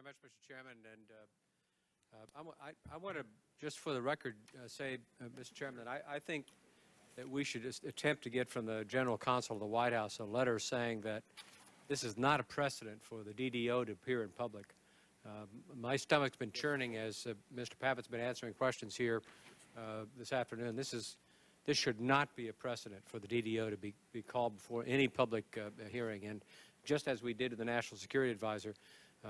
very much, Mr. Chairman. And I want to, just for the record, say, Mr. Chairman, that I think that we should just attempt to get from the General Counsel of the White House a letter saying that this is not a precedent for the DDO to appear in public. My stomach's been churning as Mr. Pavitt's been answering questions here this afternoon. This should not be a precedent for the DDO to be called before any public hearing. And just as we did with the National Security Advisor,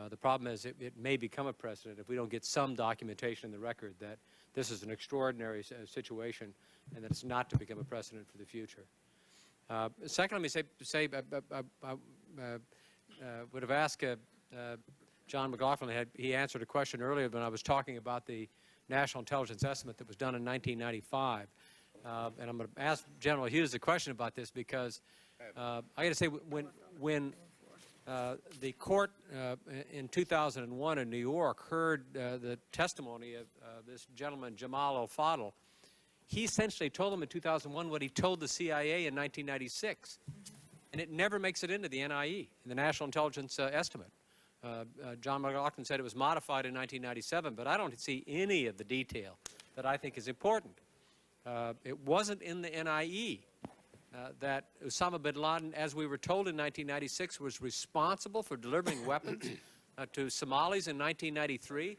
the problem is it may become a precedent if we don't get some documentation in the record that this is an extraordinary situation and that it's not to become a precedent for the future. Second, let me say I would have asked John McLaughlin, he answered a question earlier when I was talking about the National Intelligence Estimate that was done in 1995. And I'm going to ask General Hughes a question about this because I got to say, when the court in 2001 in New York heard the testimony of this gentleman, Jamal al-Fadl, he essentially told them in 2001 what he told the CIA in 1996. And it never makes it into the NIE, in the National Intelligence Estimate. John McLaughlin said it was modified in 1997, but I don't see any of the detail that I think is important. It wasn't in the NIE that Osama bin Laden, as we were told in 1996, was responsible for delivering weapons to Somalis in 1993,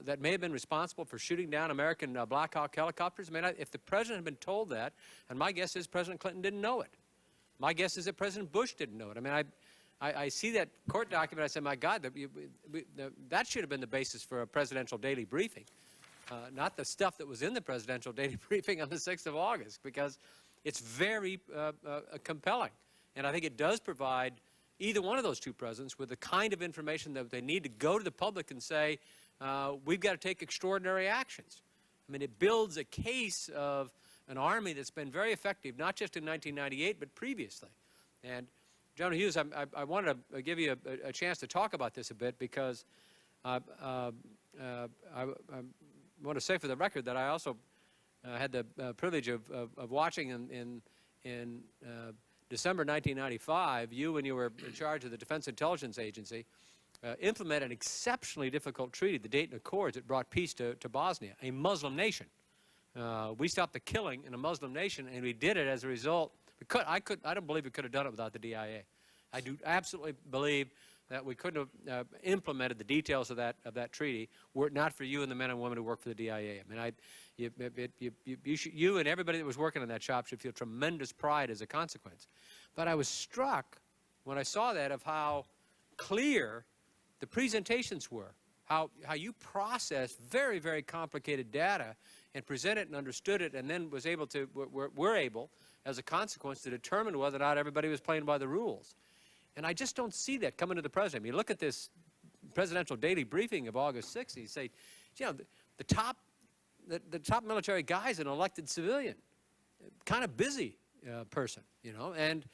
that may have been responsible for shooting down American Black Hawk helicopters. I mean, if the President had been told that, and my guess is President Clinton didn't know it. My guess is that President Bush didn't know it. I mean, I see that court document, I said, my God, that should have been the basis for a presidential daily briefing, not the stuff that was in the presidential daily briefing on the 6th of August, because it's very compelling. And I think it does provide either one of those two presidents with the kind of information that they need to go to the public and say, we've got to take extraordinary actions. I mean, it builds a case of an army that's been very effective, not just in 1998, but previously. And General Hughes, I wanted to give you a chance to talk about this a bit because I want to say for the record that I also had the privilege of watching in December 1995, you, when you were in charge of the Defense Intelligence Agency, implement an exceptionally difficult treaty, the Dayton Accords, that brought peace to Bosnia, a Muslim nation. We stopped the killing in a Muslim nation, and we did it as a result. I don't believe we could have done it without the DIA. I do absolutely believe that we couldn't have implemented the details of that treaty were it not for you and the men and women who work for the DIA. I mean, you and everybody that was working in that shop should feel tremendous pride as a consequence. But I was struck when I saw that of how clear the presentations were, how you processed very, very complicated data and presented and understood it, and then was able to, were able, as a consequence, to determine whether or not everybody was playing by the rules. And I just don't see that coming to the President. I mean, you look at this presidential daily briefing of August 6th, and you say, you know, the top military guy is an elected civilian, kind of busy person, you know, and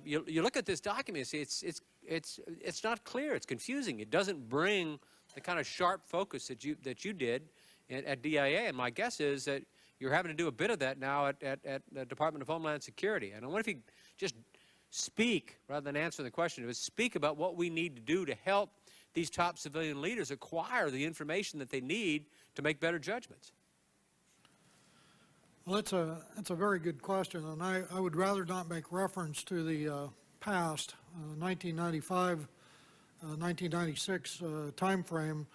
you look at this document, you see it's not clear, it's confusing. It doesn't bring the kind of sharp focus that you did at DIA, and my guess is that you're having to do a bit of that now at the Department of Homeland Security. And I wonder if you just speak, rather than answer the question, but speak about what we need to do to help these top civilian leaders acquire the information that they need to make better judgments. Well, it's a very good question, and I would rather not make reference to the past, 1995, 1996 time frame,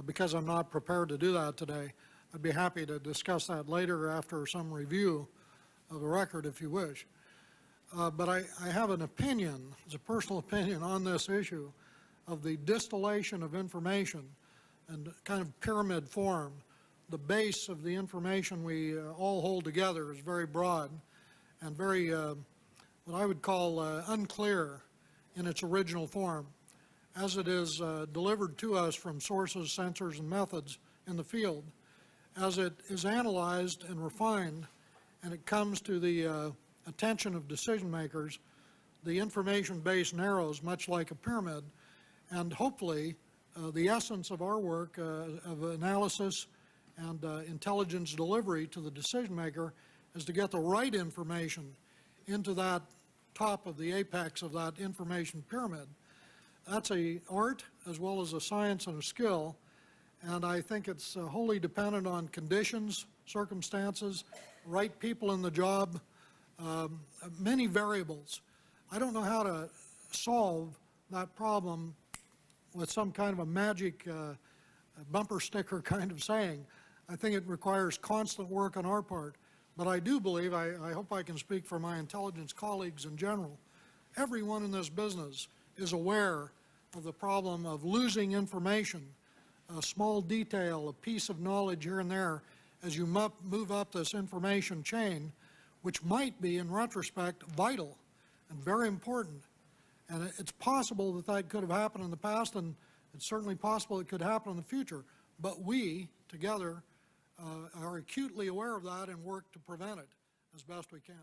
because I'm not prepared to do that today. I'd be happy to discuss that later after some review of the record, if you wish. But I have an opinion, it's a personal opinion on this issue of the distillation of information and kind of pyramid form. The base of the information we all hold together is very broad and very, what I would call unclear in its original form, as it is delivered to us from sources, sensors, and methods in the field. As it is analyzed and refined, and it comes to the attention of decision makers, the information base narrows much like a pyramid, and hopefully the essence of our work of analysis and intelligence delivery to the decision maker is to get the right information into that top of the apex of that information pyramid. That's a art as well as a science and a skill, and I think it's wholly dependent on conditions, circumstances, right people in the job, many variables. I don't know how to solve that problem with some kind of a magic bumper sticker kind of saying. I think it requires constant work on our part. But I do believe, I hope I can speak for my intelligence colleagues in general, everyone in this business is aware of the problem of losing information, a small detail, a piece of knowledge here and there, as you move up this information chain, which might be, in retrospect, vital and very important. And it's possible that that could have happened in the past, and it's certainly possible it could happen in the future. But we, together, are acutely aware of that and work to prevent it as best we can.